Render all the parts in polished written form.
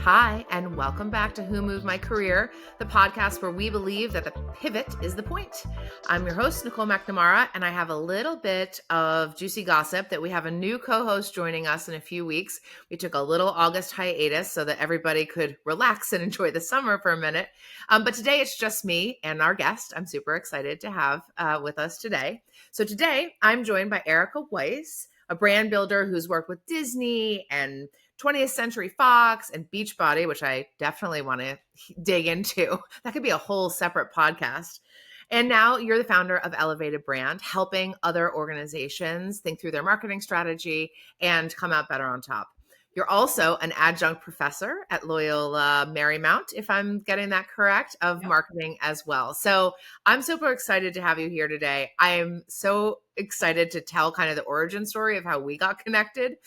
Hi, and welcome back to Who Moved My Career, the podcast where we believe that the pivot is the point. I'm your host, Nicole McNamara, and I have a little bit of juicy gossip that we have a new co-host joining us in a few weeks. We took a little August hiatus so that everybody could relax and enjoy the summer for a minute. But today it's just me and our guest. I'm super excited to have with us today. So today I'm joined by Erika Weiss, a brand builder who's worked with Disney and 20th Century Fox and Beachbody, which I definitely want to dig into. That could be a whole separate podcast. And now you're the founder of Elevated Brand, helping other organizations think through their marketing strategy and come out better on top. You're also an adjunct professor at Loyola Marymount, if I'm getting that correct, of marketing as well. So I'm super excited to have you here today. I'm so excited to tell kind of the origin story of how we got connected.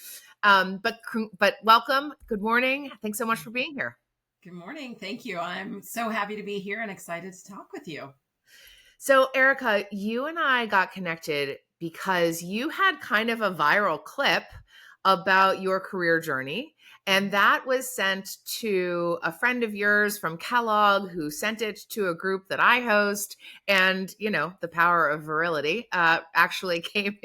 But welcome. Good morning. Thanks so much for being here. Good morning. Thank you. I'm so happy to be here and excited to talk with you. So, Erika, you and I got connected because you had kind of a viral clip about your career journey. And that was sent to a friend of yours from Kellogg who sent it to a group that I host. And, you know, the power of virility actually came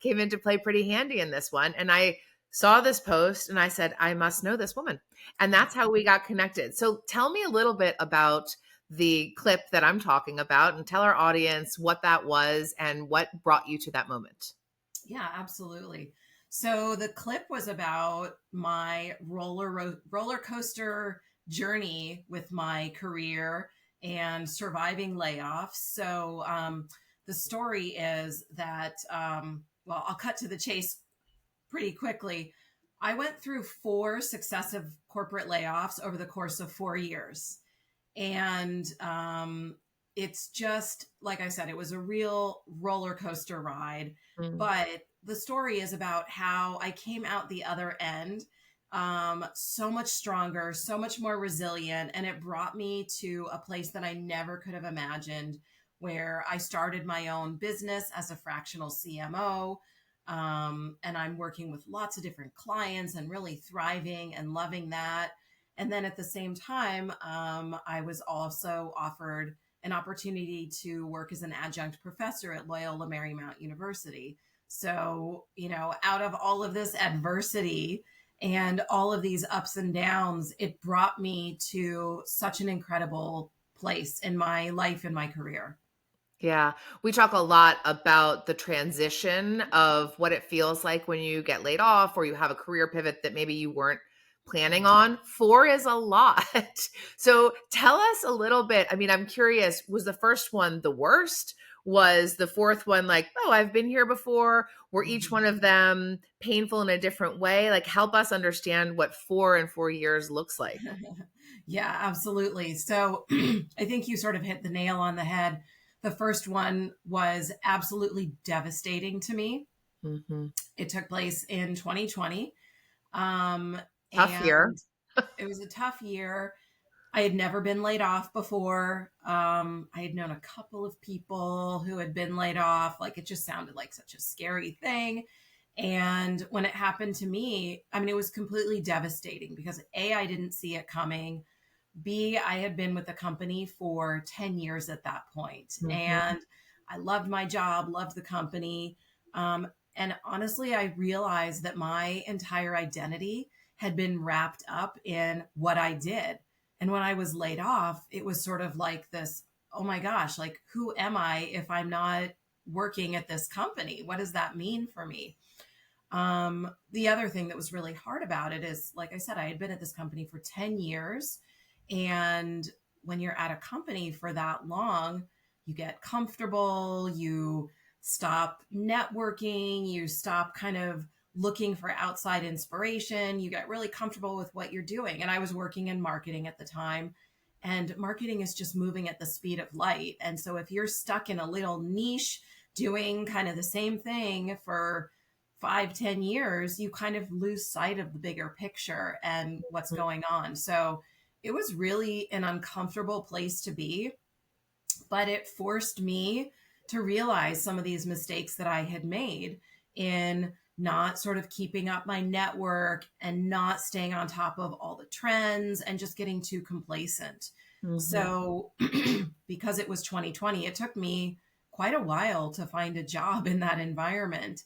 into play pretty handy in this one. And I saw this post and I said, I must know this woman. And that's how we got connected. So tell me a little bit about the clip that I'm talking about and tell our audience what that was and what brought you to that moment. Yeah, absolutely. So the clip was about my roller coaster journey with my career and surviving layoffs. So the story is that, well, I'll cut to the chase pretty quickly. I went through 4 successive corporate layoffs over the course of 4 years. And it's just, like I said, it was a real roller coaster ride. But the story is about how I came out the other end so much stronger, so much more resilient. And it brought me to a place that I never could have imagined, where I started my own business as a fractional CMO. And I'm working with lots of different clients and really thriving and loving that. And then at the same time, I was also offered an opportunity to work as an adjunct professor at Loyola Marymount University. So, you know, out of all of this adversity and all of these ups and downs, it brought me to such an incredible place in my life and my career. Yeah, we talk a lot about the transition of what it feels like when you get laid off or you have a career pivot that maybe you weren't planning on. 4 is a lot. So tell us a little bit. I mean, I'm curious, was the first one the worst? Was the fourth one like, oh, I've been here before? Were each one of them painful in a different way? Like, help us understand what 4 in 4 years looks like. Yeah, absolutely. So I think you sort of hit the nail on the head. The first one was absolutely devastating to me. Mm-hmm. It took place in 2020. Tough year. And it was a tough year. I had never been laid off before. I had known a couple of people who had been laid off. Like, it just sounded like such a scary thing. And when it happened to me, I mean, it was completely devastating because A, I didn't see it coming. B, I had been with the company for 10 years at that point. Mm-hmm. And I loved my job, loved the company. And honestly, I realized that my entire identity had been wrapped up in what I did. And when I was laid off, it was sort of like this, oh my gosh, like, who am I if I'm not working at this company? What does that mean for me? The other thing that was really hard about it is, like I said, I had been at this company for 10 years. And when you're at a company for that long, you get comfortable, you stop networking, you stop kind of looking for outside inspiration, you get really comfortable with what you're doing. And I was working in marketing at the time, and marketing is just moving at the speed of light. And so if you're stuck in a little niche doing kind of the same thing for 5, 10 years, you kind of lose sight of the bigger picture and what's going on. So it was really an uncomfortable place to be, but it forced me to realize some of these mistakes that I had made in not sort of keeping up my network and not staying on top of all the trends and just getting too complacent. Mm-hmm. So because it was 2020, it took me quite a while to find a job in that environment.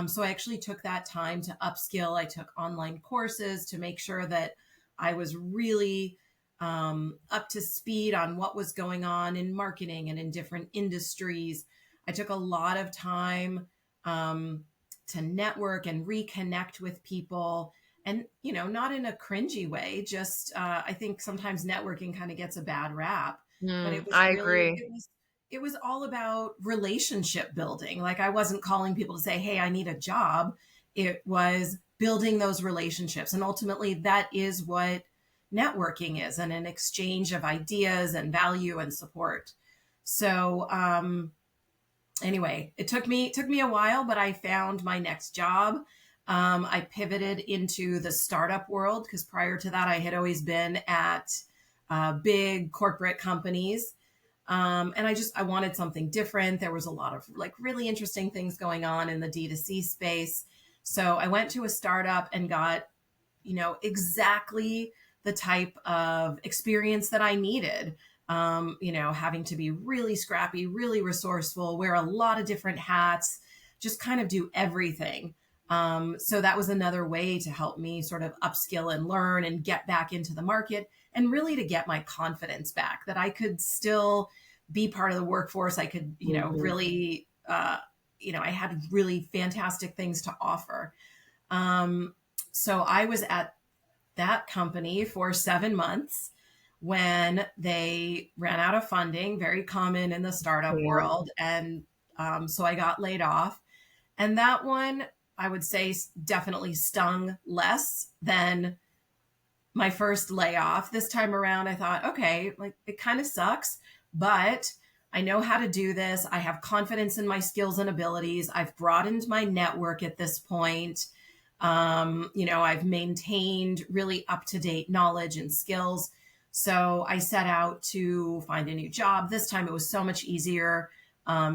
So I actually took that time to upskill. I took online courses to make sure that I was really up to speed on what was going on in marketing and in different industries. I took a lot of time to network and reconnect with people, and not in a cringy way, just I think sometimes networking kind of gets a bad rap, but it was I really agree. it was all about relationship building. Like, I wasn't calling people to say, hey, I need a job. It was building those relationships, and ultimately that is what networking is, and an exchange of ideas and value and support. So anyway, it took me a while, but I found my next job. I pivoted into the startup world because prior to that, I had always been at big corporate companies. And I wanted something different. There was a lot of like really interesting things going on in the D2C space. So I went to a startup and got, exactly the type of experience that I needed. Having to be really scrappy, really resourceful, wear a lot of different hats, just kind of do everything. So that was another way to help me sort of upskill and learn and get back into the market, and really to get my confidence back that I could still be part of the workforce. I could, Mm-hmm. really, I had really fantastic things to offer. So I was at that company for 7 months when they ran out of funding, very common in the startup Yeah. world. And so I got laid off. And that one, I would say, definitely stung less than my first layoff. This time around, I thought, okay, like it kind of sucks, but I know how to do this. I have confidence in my skills and abilities. I've broadened my network at this point. I've maintained really up to date knowledge and skills. So I set out to find a new job. This time it was so much easier.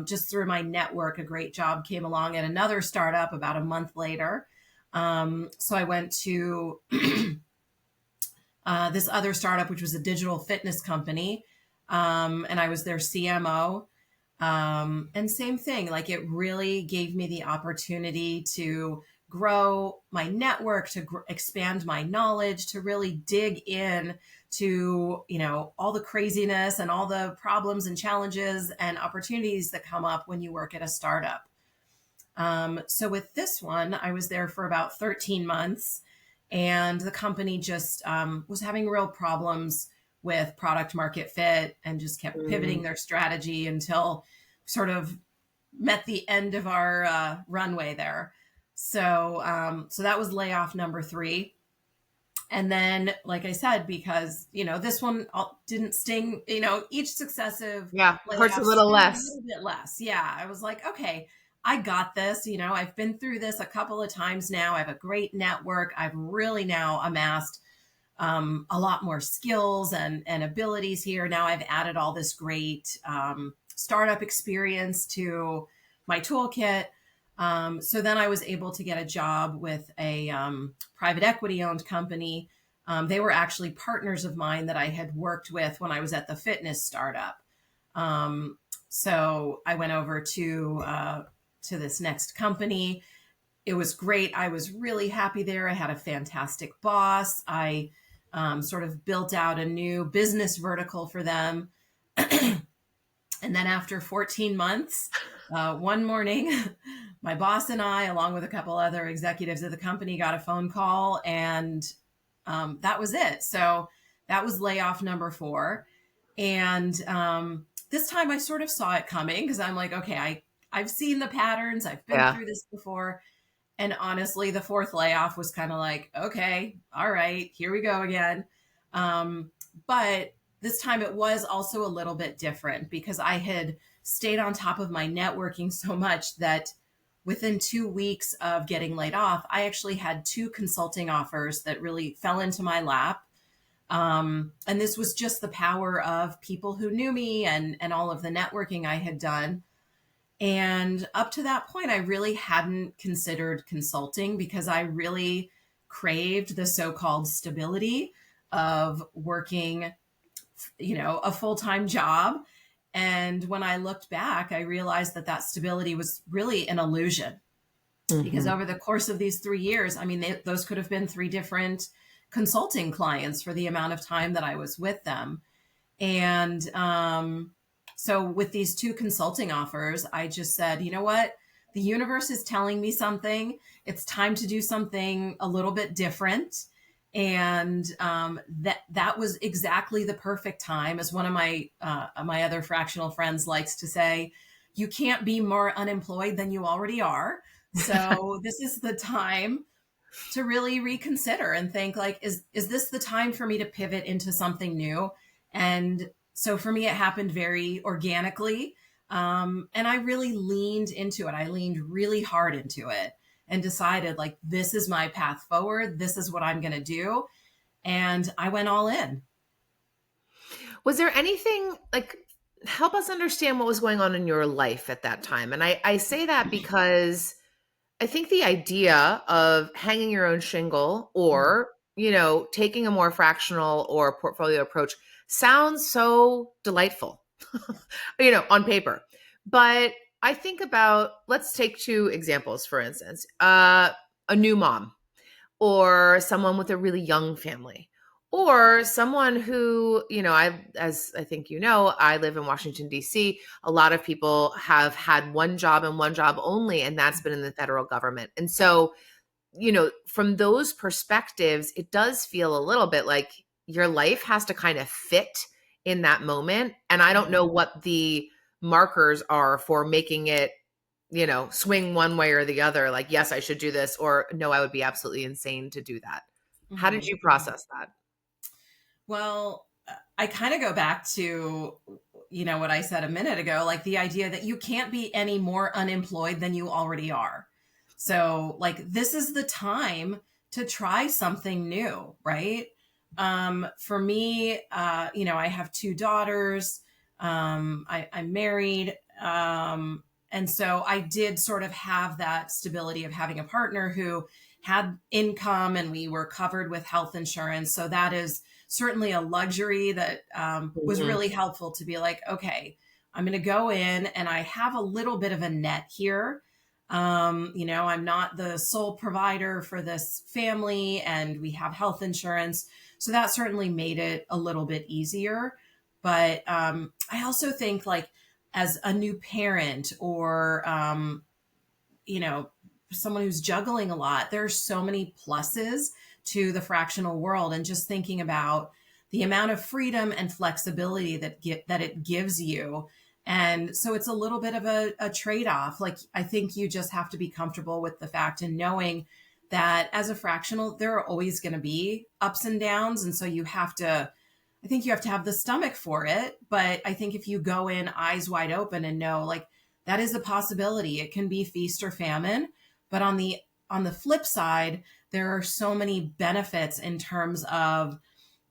Just through my network, a great job came along at another startup about a month later. So I went to this other startup, which was a digital fitness company. And I was their CMO. And same thing, like it really gave me the opportunity to grow my network, to expand my knowledge, to really dig in to, all the craziness and all the problems and challenges and opportunities that come up when you work at a startup. So with this one, I was there for about 13 months, and the company just was having real problems with product market fit and just kept pivoting Mm. their strategy until sort of met the end of our runway there. So that was layoff number 3. And then, like I said, because, this one didn't sting, each successive Yeah. Hurts a layoff little stung a less. little bit less. Yeah. I was like, okay, I got this. I've been through this a couple of times now. I have a great network. I've really now amassed a lot more skills and abilities here. Now I've added all this great startup experience to my toolkit. So then I was able to get a job with a private equity owned company. They were actually partners of mine that I had worked with when I was at the fitness startup. Um, so I went over to this next company. It was great. I was really happy there. I had a fantastic boss. I sort of built out a new business vertical for them. And then after 14 months, one morning, my boss and I, along with a couple other executives of the company, got a phone call, and that was it. So that was layoff number 4. And this time I sort of saw it coming because I'm like, okay, I've seen the patterns. I've been Yeah. through this before. And honestly, the 4th layoff was kind of like, okay, all right, here we go again. But this time it was also a little bit different because I had stayed on top of my networking so much that within 2 weeks of getting laid off, I actually had 2 consulting offers that really fell into my lap. And this was just the power of people who knew me and all of the networking I had done. And up to that point, I really hadn't considered consulting because I really craved the so-called stability of working, a full-time job. And when I looked back, I realized that that stability was really an illusion because Mm-hmm. over the course of these 3 years, I mean, those could have been three different consulting clients for the amount of time that I was with them. And so with these two consulting offers, I just said, you know what? The universe is telling me something. It's time to do something a little bit different. And that was exactly the perfect time. As one of my other fractional friends likes to say, you can't be more unemployed than you already are. So this is the time to really reconsider and think like, is this the time for me to pivot into something new? And so for me, it happened very organically. And I really leaned into it. I leaned really hard into it and decided like, this is my path forward. This is what I'm going to do. And I went all in. Was there anything like, help us understand what was going on in your life at that time? And I say that because I think the idea of hanging your own shingle or, taking a more fractional or portfolio approach sounds so delightful, on paper. But I think about, let's take two examples, for instance, a new mom or someone with a really young family or someone who, as I think I live in Washington, D.C. A lot of people have had one job and one job only, and that's been in the federal government. And so, from those perspectives, it does feel a little bit like your life has to kind of fit in that moment. And I don't know what the markers are for making it swing one way or the other, like, yes, I should do this, or no, I would be absolutely insane to do that. How did Mm-hmm. you process that? Well, I kind of go back to, what I said a minute ago, like the idea that you can't be any more unemployed than you already are. So, like, this is the time to try something new, right? For me, I have two daughters. I'm married. And so I did sort of have that stability of having a partner who had income and we were covered with health insurance. So that is certainly a luxury that was Mhm. really helpful to be like, okay, I'm going to go in and I have a little bit of a net here. I'm not the sole provider for this family and we have health insurance. So that certainly made it a little bit easier. But I also think like as a new parent or, someone who's juggling a lot, there's so many pluses to the fractional world. And just thinking about the amount of freedom and flexibility that it gives you. And so it's a little bit of a trade-off. Like, I think you just have to be comfortable with the fact and knowing that as a fractional, there are always going to be ups and downs. And so I think you have to have the stomach for it. But I think if you go in eyes wide open and know like that is a possibility, it can be feast or famine. But on the flip side, there are so many benefits in terms of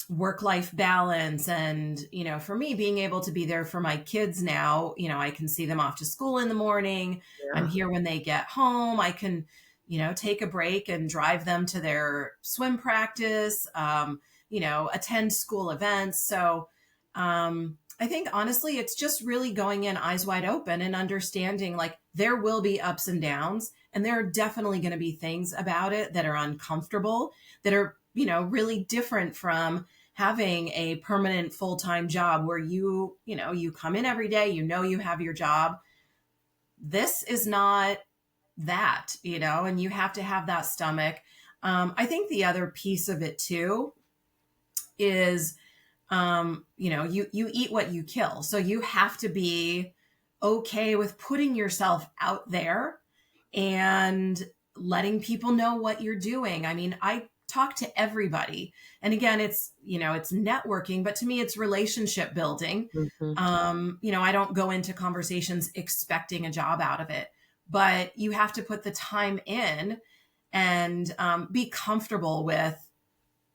work-life balance. And, for me, being able to be there for my kids now, I can see them off to school in the morning. I'm Yeah. here when they get home. I can, take a break and drive them to their swim practice, attend school events. So I think honestly, it's just really going in eyes wide open and understanding like there will be ups and downs. And there are definitely going to be things about it that are uncomfortable, that are, really different from having a permanent full-time job where you come in every day, you have your job. This is not that, and you have to have that stomach. I think the other piece of it too is, you eat what you kill. So you have to be okay with putting yourself out there and letting people know what you're doing. I mean, I talk to everybody. And again, it's networking, but to me, it's relationship building. Mhm. I don't go into conversations expecting a job out of it, but you have to put the time in and be comfortable with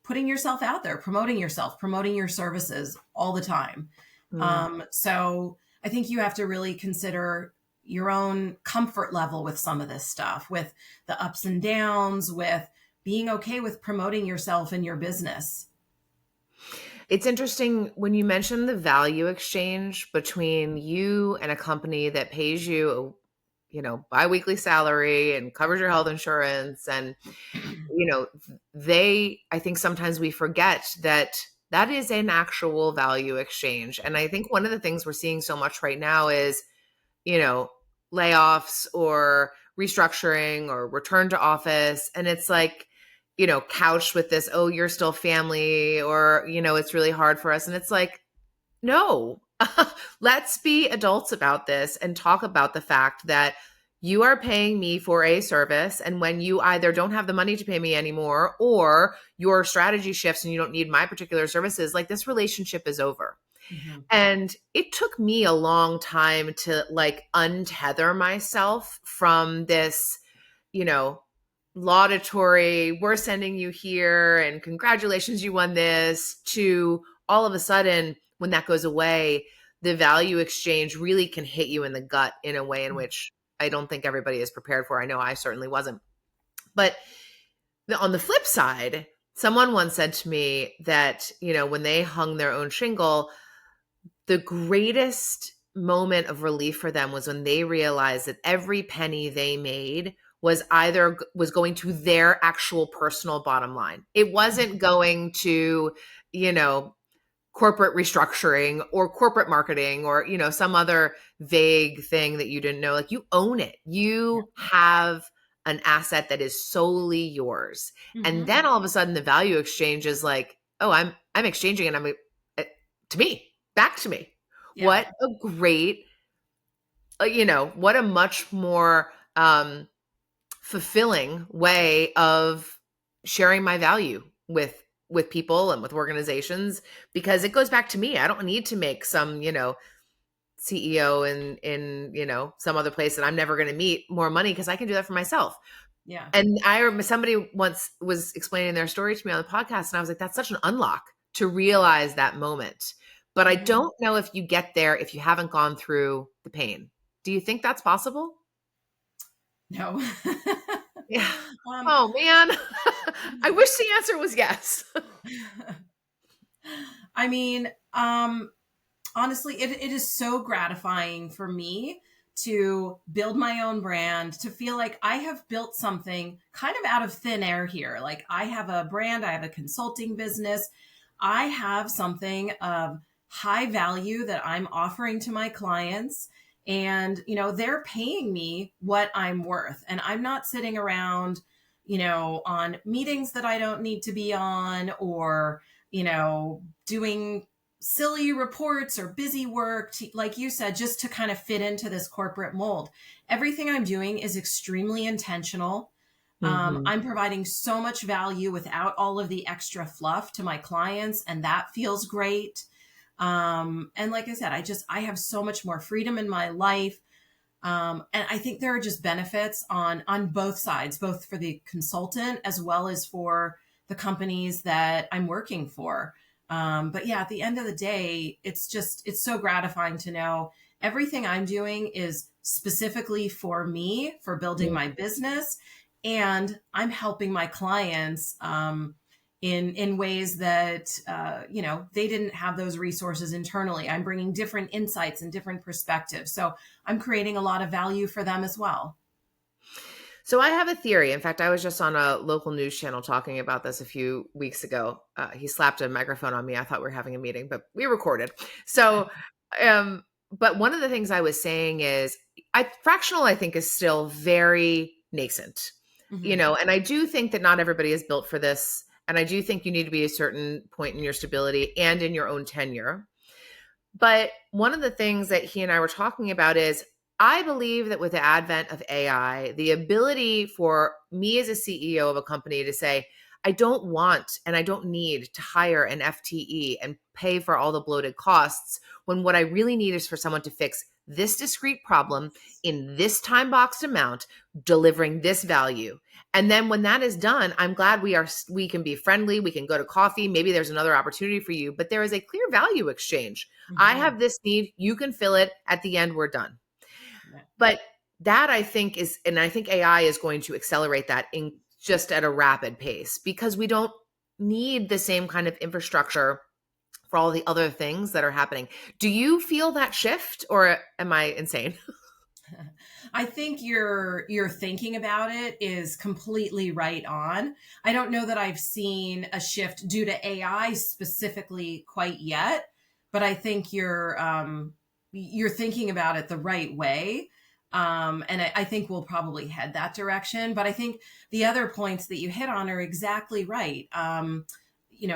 putting yourself out there, promoting yourself, promoting your services all the time. Mm. So I think you have to really consider, your own comfort level with some of this stuff, with the ups and downs, with being okay with promoting yourself and your business. It's interesting when you mention the value exchange between you and a company that pays you, biweekly salary and covers your health insurance. And, I think sometimes we forget that that is an actual value exchange. And I think one of the things we're seeing so much right now is, you know, layoffs or restructuring or return to office. And it's like, couched with this, oh, you're still family, or, it's really hard for us. And it's like, no, let's be adults about this and talk about the fact that you are paying me for a service. And when you either don't have the money to pay me anymore, or your strategy shifts and you don't need my particular services, like, this relationship is over. Mm-hmm. And it took me a long time to untether myself from this, laudatory, we're sending you here and congratulations, you won this, to all of a sudden, when that goes away, the value exchange really can hit you in the gut in a way in which I don't think everybody is prepared for. I know I certainly wasn't. But on the flip side, someone once said to me that, when they hung their own shingle, the greatest moment of relief for them was when they realized that every penny they made was going to their actual personal bottom line. It wasn't going to, corporate restructuring or corporate marketing or, some other vague thing that you didn't know. Like, you own it. You have an asset that is solely yours. Mm-hmm. And then all of a sudden the value exchange is like, oh, I'm exchanging it. To me, back to me. Yeah. What a great, what a much more fulfilling way of sharing my value with people and with organizations, because it goes back to me. I don't need to make some, CEO in some other place that I'm never going to meet more money, because I can do that for myself. Yeah. And I remember somebody once was explaining their story to me on the podcast, and I was like, that's such an unlock to realize that moment. But I don't know if you get there if you haven't gone through the pain. Do you think that's possible? No. Yeah. Oh, man. I wish the answer was yes. I mean, honestly, it is so gratifying for me to build my own brand, to feel like I have built something kind of out of thin air here. Like, I have a brand, I have a consulting business, I have something of high value that I'm offering to my clients. And, they're paying me what I'm worth. And I'm not sitting around, on meetings that I don't need to be on, or, doing silly reports or busy work, like you said, just to kind of fit into this corporate mold. Everything I'm doing is extremely intentional. Mm-hmm. I'm providing so much value without all of the extra fluff to my clients, and that feels great. And like I said, I have so much more freedom in my life. And I think there are just benefits on both sides, both for the consultant as well as for the companies that I'm working for. But yeah, at the end of the day, it's so gratifying to know everything I'm doing is specifically for me, for building my business, and I'm helping my clients in ways that they didn't have those resources internally. I'm bringing different insights and different perspectives, so I'm creating a lot of value for them as well. So I have a theory. In fact, I was just on a local news channel talking about this a few weeks ago. He slapped a microphone on me. I thought we were having a meeting, but we recorded. So, but one of the things I was saying is, fractional, I think, is still very nascent, Mm-hmm. And I do think that not everybody is built for this. And I do think you need to be a certain point in your stability and in your own tenure. But one of the things that he and I were talking about is, I believe that with the advent of AI, the ability for me as a CEO of a company to say, I don't want and I don't need to hire an FTE and pay for all the bloated costs, when what I really need is for someone to fix this discrete problem in this time boxed amount, delivering this value. And then when that is done, I'm glad we can be friendly. We can go to coffee. Maybe there's another opportunity for you, but there is a clear value exchange. Mm-hmm. I have this need. You can fill it. At the end, we're done. Yeah. But that I think is, and I think AI is going to accelerate that in just at a rapid pace because we don't need the same kind of infrastructure for all the other things that are happening. Do you feel that shift or am I insane? I think your thinking about it is completely right on. I don't know that I've seen a shift due to AI specifically quite yet, but I think you're thinking about it the right way. And I think we'll probably head that direction. But I think the other points that you hit on are exactly right.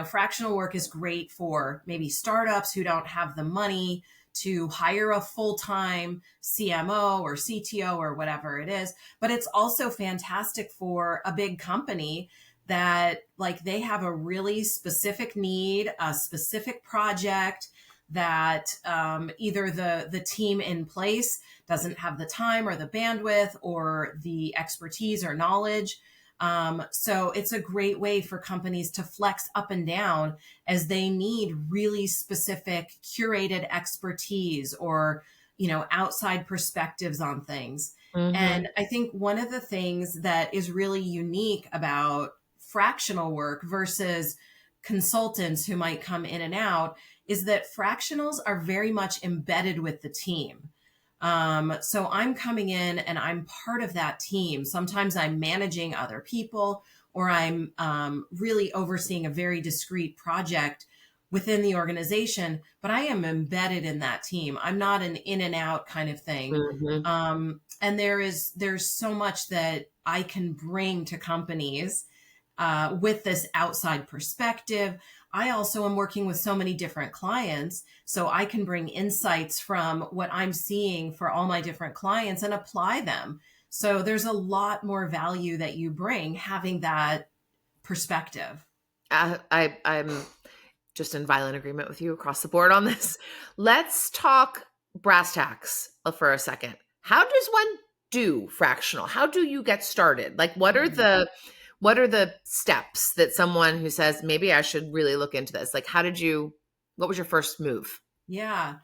Fractional work is great for maybe startups who don't have the money to hire a full-time CMO or CTO or whatever it is. But it's also fantastic for a big company that like they have a really specific need, a specific project that either the team in place doesn't have the time or the bandwidth or the expertise or knowledge. So it's a great way for companies to flex up and down as they need really specific curated expertise or, outside perspectives on things. Mm-hmm. And I think one of the things that is really unique about fractional work versus consultants who might come in and out is that fractionals are very much embedded with the team. So I'm coming in and I'm part of that team. Sometimes I'm managing other people or I'm really overseeing a very discrete project within the organization, but I am embedded in that team. I'm not an in and out kind of thing. Mm-hmm. And there's so much that I can bring to companies with this outside perspective. I also am working with so many different clients, so I can bring insights from what I'm seeing for all my different clients and apply them. So there's a lot more value that you bring having that perspective. I'm just in violent agreement with you across the board on this. Let's talk brass tacks for a second. How does one do fractional? How do you get started? Like what are the steps that someone who says maybe I should really look into this? Like what was your first move? Yeah.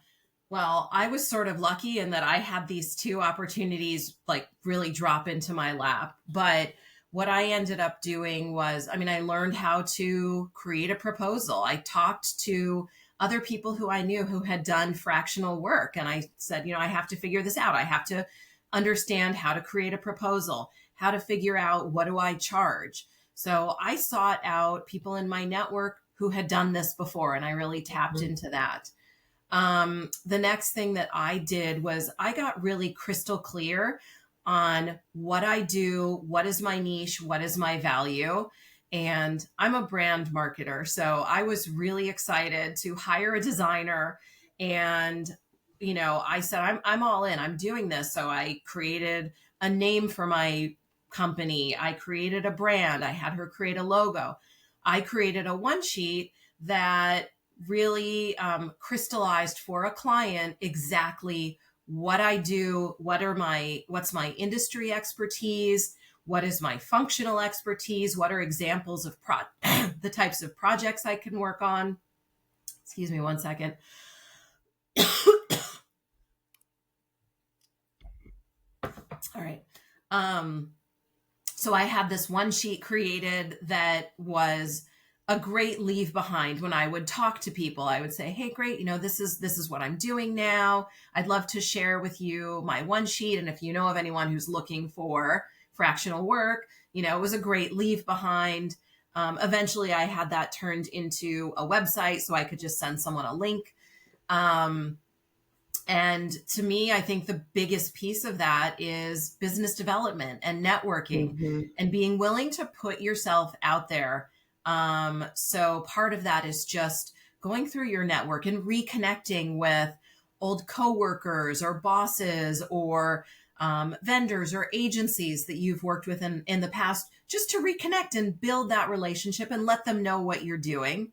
Well, I was sort of lucky in that I had these two opportunities like really drop into my lap. But what I ended up doing was, I learned how to create a proposal. I talked to other people who I knew who had done fractional work. And I said, I have to figure this out. I have to understand how to create a proposal, how to figure out what do I charge. So I sought out people in my network who had done this before, and I really tapped into that. The next thing that I did was I got really crystal clear on what I do, what is my niche, what is my value. And I'm a brand marketer. So I was really excited to hire a designer. And, I said, I'm all in, I'm doing this. So I created a name for my company. I created a brand. I had her create a logo. I created a one sheet that really crystallized for a client exactly what I do, what's my industry expertise, what is my functional expertise, what are examples of the types of projects I can work on. Excuse me one second. All right. So I had this one sheet created that was a great leave behind. When I would talk to people, I would say, hey, great, this is what I'm doing now. I'd love to share with you my one sheet. And if you know of anyone who's looking for fractional work, it was a great leave behind. Eventually I had that turned into a website so I could just send someone a link. And to me, I think the biggest piece of that is business development and networking Mm-hmm. and being willing to put yourself out there. So part of that is just going through your network and reconnecting with old coworkers or bosses or vendors or agencies that you've worked with in the past, just to reconnect and build that relationship and let them know what you're doing.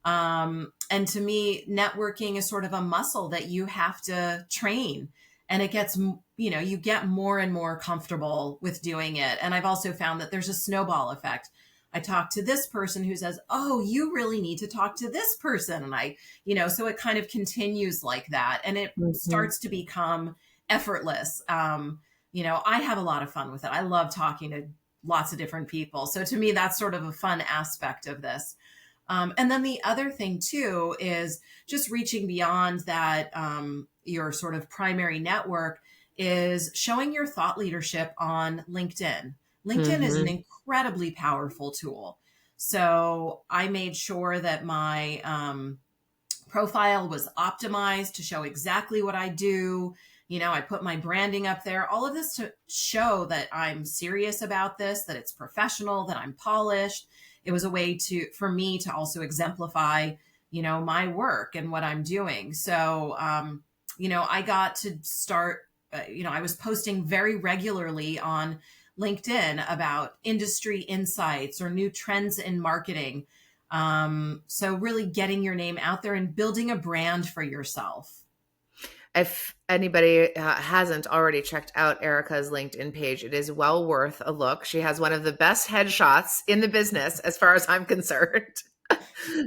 And to me, networking is sort of a muscle that you have to train, and it gets, you get more and more comfortable with doing it. And I've also found that there's a snowball effect. I talk to this person who says, oh, you really need to talk to this person. And so it kind of continues like that. And it Mm-hmm. starts to become effortless. I have a lot of fun with it. I love talking to lots of different people. So to me, that's sort of a fun aspect of this. And then the other thing too is just reaching beyond that, your sort of primary network is showing your thought leadership on LinkedIn. LinkedIn is an Mm-hmm. incredibly powerful tool. So I made sure that my profile was optimized to show exactly what I do. I put my branding up there, all of this to show that I'm serious about this, that it's professional, that I'm polished. It was a way for me to also exemplify, my work and what I'm doing. So, I got to start, I was posting very regularly on LinkedIn about industry insights or new trends in marketing. So really getting your name out there and building a brand for yourself. If anybody hasn't already checked out Erika's LinkedIn page, it is well worth a look. She has one of the best headshots in the business, as far as I'm concerned.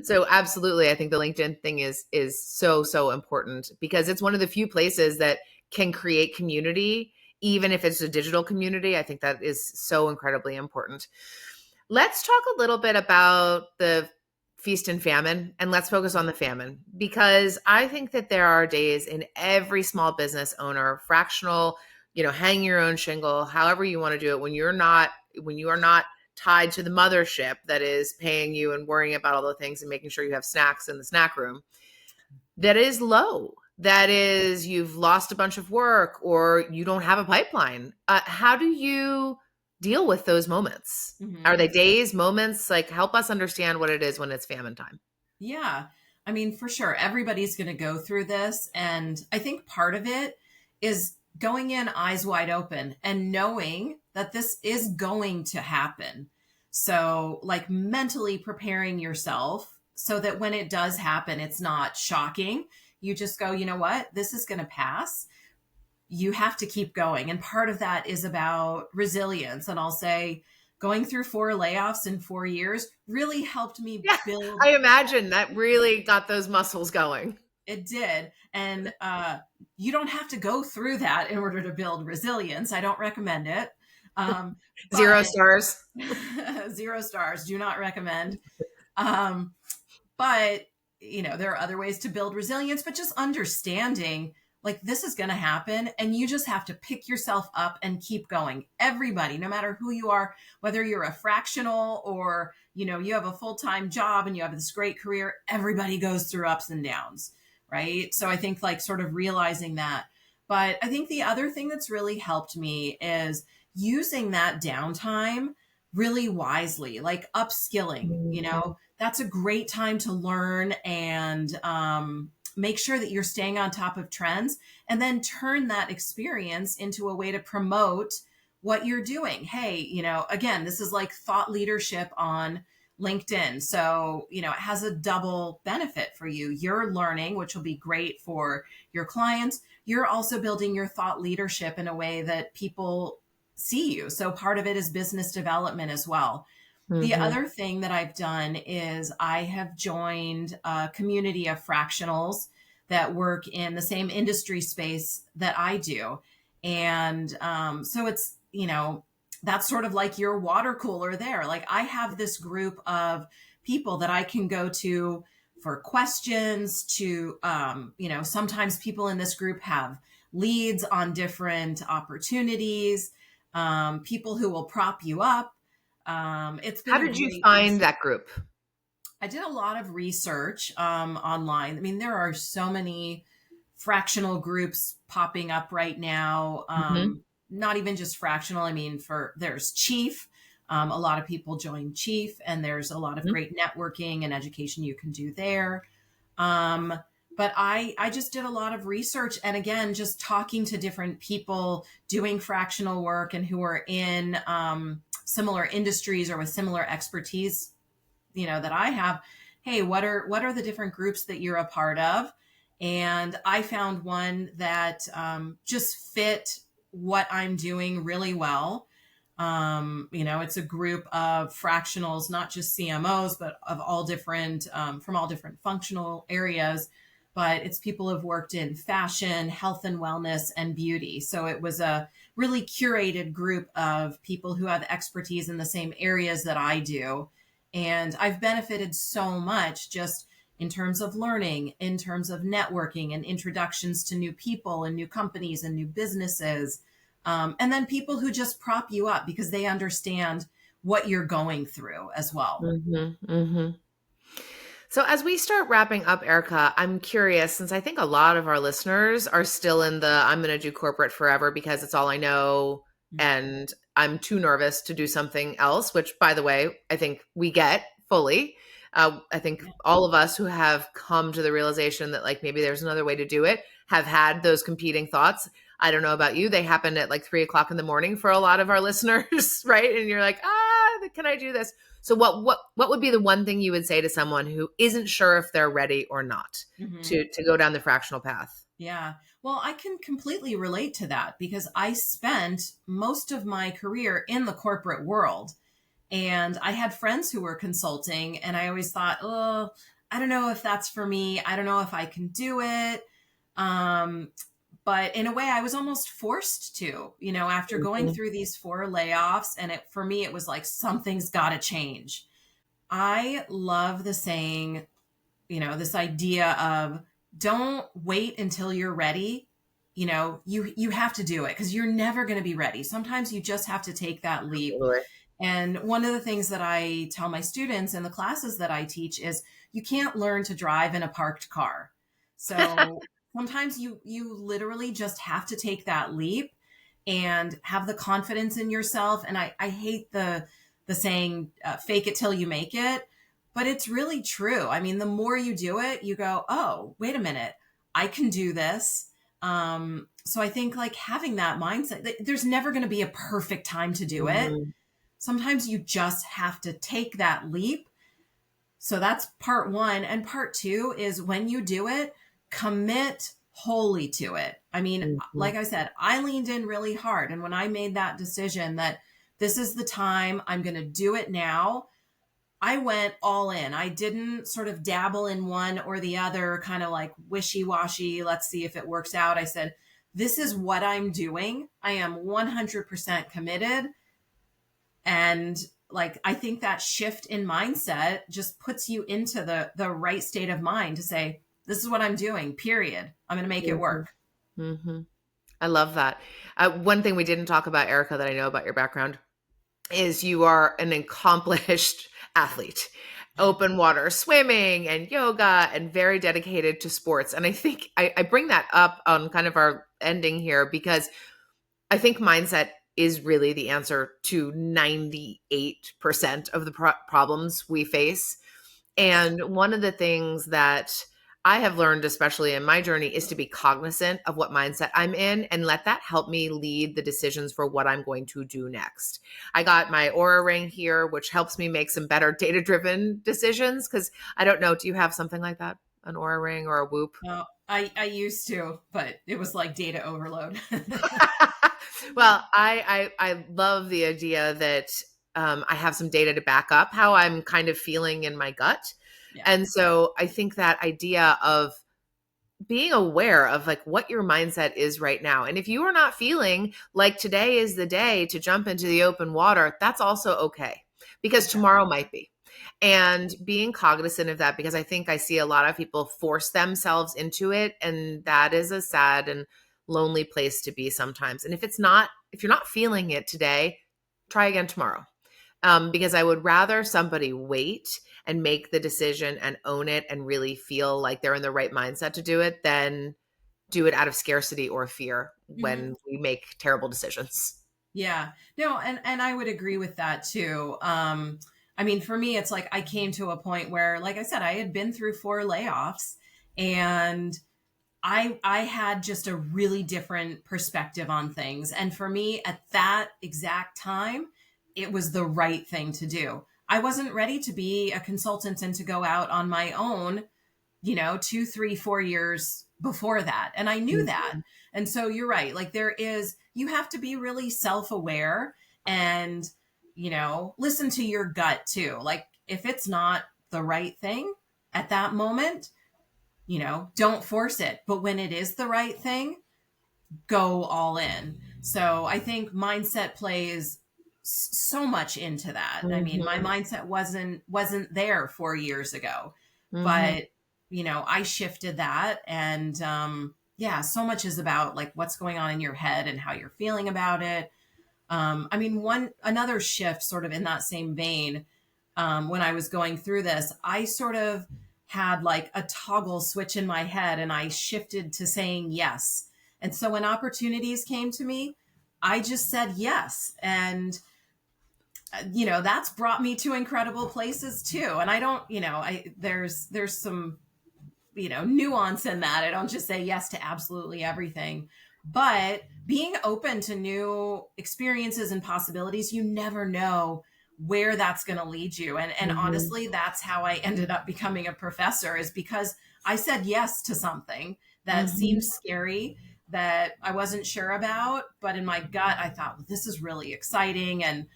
So absolutely, I think the LinkedIn thing is so important, because it's one of the few places that can create community, even if it's a digital community. I think that is so incredibly important. Let's talk a little bit about the feast and famine, and let's focus on the famine, because I think that there are days in every small business owner, fractional, hang your own shingle, however you want to do it, when you are not tied to the mothership that is paying you and worrying about all the things and making sure you have snacks in the snack room, that is low. That is, you've lost a bunch of work or you don't have a pipeline. How do you deal with those moments? Are Mm-hmm. they days, moments? Like, help us understand what it is when it's famine time. Yeah. I mean, for sure, everybody's going to go through this. And I think part of it is going in eyes wide open and knowing that this is going to happen. So, like, mentally preparing yourself so that when it does happen, it's not shocking. You just go, you know what? This is going to pass. You have to keep going. And part of that is about resilience. And I'll say, going through 4 layoffs in 4 years really helped me Yeah, build. I imagine that really got those muscles going. It did. And you don't have to go through that in order to build resilience. I don't recommend it. Zero But stars. 0 stars, do not recommend. Um, but, there are other ways to build resilience, but just understanding like this is going to happen. And you just have to pick yourself up and keep going. Everybody, no matter who you are, whether you're a fractional or, you have a full-time job and you have this great career, everybody goes through ups and downs. Right. So I think like sort of realizing that. But I think the other thing that's really helped me is using that downtime really wisely, like upskilling, that's a great time to learn and make sure that you're staying on top of trends and then turn that experience into a way to promote what you're doing. Hey, again, this is like thought leadership on LinkedIn. So, it has a double benefit for you. You're learning, which will be great for your clients. You're also building your thought leadership in a way that people see you. So part of it is business development as well. The Mm-hmm. other thing that I've done is I have joined a community of fractionals that work in the same industry space that I do. And so it's, that's sort of like your water cooler there. Like I have this group of people that I can go to for questions to, sometimes people in this group have leads on different opportunities, people who will prop you up. It's been How a did you great find resource. that group? I did a lot of research online. I mean, there are so many fractional groups popping up right now. Mm-hmm. Not even just fractional. I mean, there's Chief. A lot of people join Chief, and there's a lot of great networking and education you can do there. Um, but I just did a lot of research, and again, just talking to different people doing fractional work and who are in similar industries or with similar expertise, that I have. Hey, what are the different groups that you're a part of? And I found one that just fit what I'm doing really well. It's a group of fractionals, not just CMOs, but of all different, from all different functional areas. but it's people who've worked in fashion, health and wellness, and beauty. So it was a really curated group of people who have expertise in the same areas that I do. And I've benefited so much just in terms of learning, in terms of networking and introductions to new people and new companies and new businesses. And then people who just prop you up because they understand what you're going through as well. So as we start wrapping up, Erica, I'm curious, since I think a lot of our listeners are still in the I'm going to do corporate forever because it's all I know and I'm too nervous to do something else, which, by the way, I think we get fully. I think all of us who have come to the realization that like maybe there's another way to do it have had those competing thoughts. I don't know about you. They happen at like 3 o'clock in the morning for a lot of our listeners, right? And you're like, can I do this? So what would be the one thing you would say to someone who isn't sure if they're ready or not to go down the fractional path? Yeah. Well, I can completely relate to that because I spent most of my career in the corporate world. And I had friends who were consulting, and I always thought, oh, I don't know if that's for me. I don't know if I can do it. But in a way, I was almost forced to, after going through these 4 layoffs. And for me, it was like, something's got to change. I love the saying, this idea of don't wait until you're ready. You have to do it because you're never going to be ready. Sometimes you just have to take that leap. Totally. And one of the things that I tell my students in the classes that I teach is you can't learn to drive in a parked car. So sometimes you literally just have to take that leap and have the confidence in yourself. And I hate the saying, fake it till you make it, but it's really true. I mean, the more you do it, you go, oh, wait a minute, I can do this. So I think like having that mindset, there's never going to be a perfect time to do it. Sometimes you just have to take that leap. So that's part 1. And part 2 is when you do it, commit wholly to it. I mean, like I said, I leaned in really hard. And when I made that decision that this is the time, I'm going to do it now, I went all in. I didn't sort of dabble in one or the other, kind of like wishy-washy. Let's see if it works out. I said, this is what I'm doing. I am 100% committed. And like, I think that shift in mindset just puts you into the right state of mind to say, this is what I'm doing, period. I'm going to make it work. I love that. One thing we didn't talk about, Erica, that I know about your background is you are an accomplished athlete, open water swimming and yoga, and very dedicated to sports. And I think I bring that up on kind of our ending here because I think mindset is really the answer to 98% of the problems we face. And one of the things that I have learned, especially in my journey, is to be cognizant of what mindset I'm in and let that help me lead the decisions for what I'm going to do next. I got my Aura ring here, which helps me make some better data-driven decisions. Because I don't know, do you have something like that? An Aura ring or a Whoop? I used to, but it was like data overload. Well, I love the idea that I have some data to back up how I'm kind of feeling in my gut. Yeah. And so I think that idea of being aware of like what your mindset is right now. And if you are not feeling like today is the day to jump into the open water, that's also okay because tomorrow might be. And being cognizant of that, because I think I see a lot of people force themselves into it. And that is a sad and lonely place to be sometimes. And if you're not feeling it today, try again tomorrow. Because I would rather somebody wait and make the decision and own it and really feel like they're in the right mindset to do it than do it out of scarcity or fear when we make terrible decisions. Yeah, no, and I would agree with that too. I mean, for me, it's like I came to a point where, like I said, I had been through 4 layoffs and I had just a really different perspective on things. And for me at that exact time, it was the right thing to do. I wasn't ready to be a consultant and to go out on my own, 2, 3, 4 years before that. And I knew that. And so you're right. Like you have to be really self-aware and, listen to your gut too. Like if it's not the right thing at that moment, don't force it. But when it is the right thing, go all in. So I think mindset plays so much into that. I mean, my mindset wasn't there 4 years ago, but I shifted that, and yeah, so much is about like what's going on in your head and how you're feeling about it. I mean, another shift sort of in that same vein, when I was going through this, I sort of had like a toggle switch in my head, and I shifted to saying yes. And so when opportunities came to me, I just said yes. And, that's brought me to incredible places too. And I don't, there's some, nuance in that. I don't just say yes to absolutely everything, but being open to new experiences and possibilities, you never know where that's going to lead you. And honestly, that's how I ended up becoming a professor, is because I said yes to something that seemed scary, that I wasn't sure about, but in my gut, I thought, well, this is really exciting and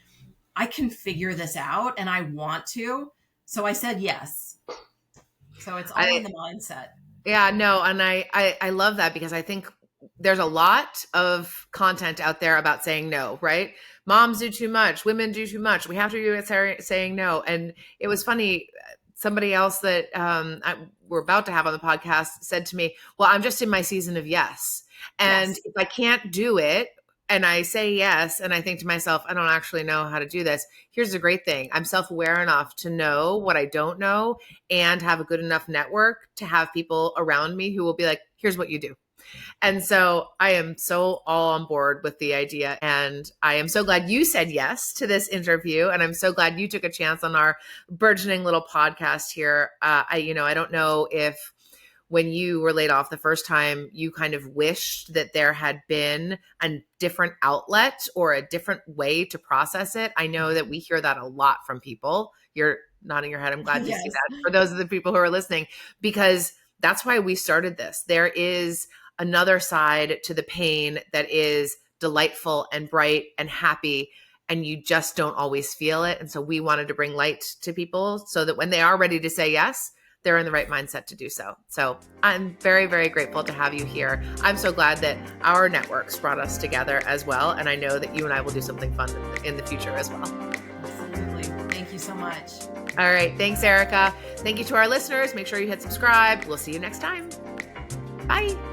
I can figure this out and I want to. So I said yes. So it's all in the mindset. Yeah, no. And I love that, because I think there's a lot of content out there about saying no, right? Moms do too much. Women do too much. We have to do it saying no. And it was funny. Somebody else that we're about to have on the podcast said to me, well, I'm just in my season of yes. And if I can't do it and I say yes, and I think to myself, I don't actually know how to do this. Here's the great thing. I'm self-aware enough to know what I don't know and have a good enough network to have people around me who will be like, here's what you do. And so I am so all on board with the idea. And I am so glad you said yes to this interview. And I'm so glad you took a chance on our burgeoning little podcast here. I don't know if when you were laid off the first time, you kind of wished that there had been a different outlet or a different way to process it. I know that we hear that a lot from people. You're nodding your head. I'm glad to see that, for those of the people who are listening, because that's why we started this. There is another side to the pain that is delightful and bright and happy, and you just don't always feel it. And so we wanted to bring light to people so that when they are ready to say yes, they're in the right mindset to do so. So I'm very, very grateful to have you here. I'm so glad that our networks brought us together as well. And I know that you and I will do something fun in the future as well. Absolutely. Thank you so much. All right. Thanks, Erika. Thank you to our listeners. Make sure you hit subscribe. We'll see you next time. Bye.